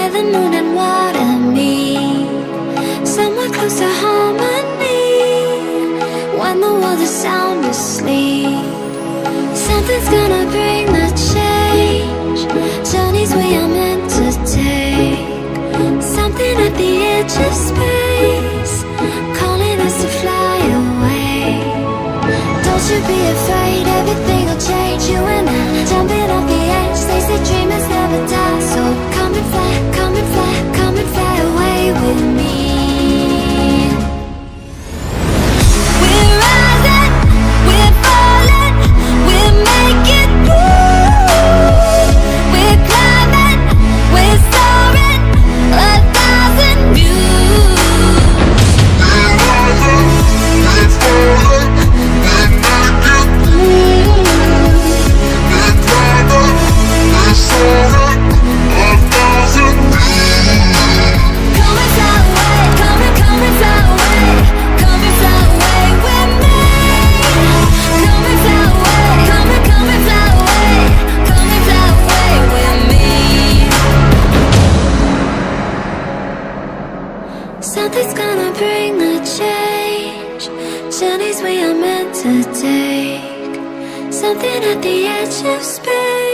where the moon and water meet, somewhere close to harmony, when the world is sound asleep. Something's gonna bring the change, journeys we are meant to take. Something at the edge of space, calling us to fly away. Don't you be afraid, everything will change. You and I, jumping off the edge. They say dreamers never die, so come and fly, come and fly, come and fly away with me. We're rising, we're falling, we're making through. We're climbing, we're soaring, 1,000 views. We're rising, we're falling, we're making through. We're climbing, we're soaring, 1,000 views. Come and fly away, come and fly away, come and fly away with me. Come and fly away, come and fly away, come and fly away with me. Something's gonna bring the change, journeys we are meant to take. Something at the edge of space.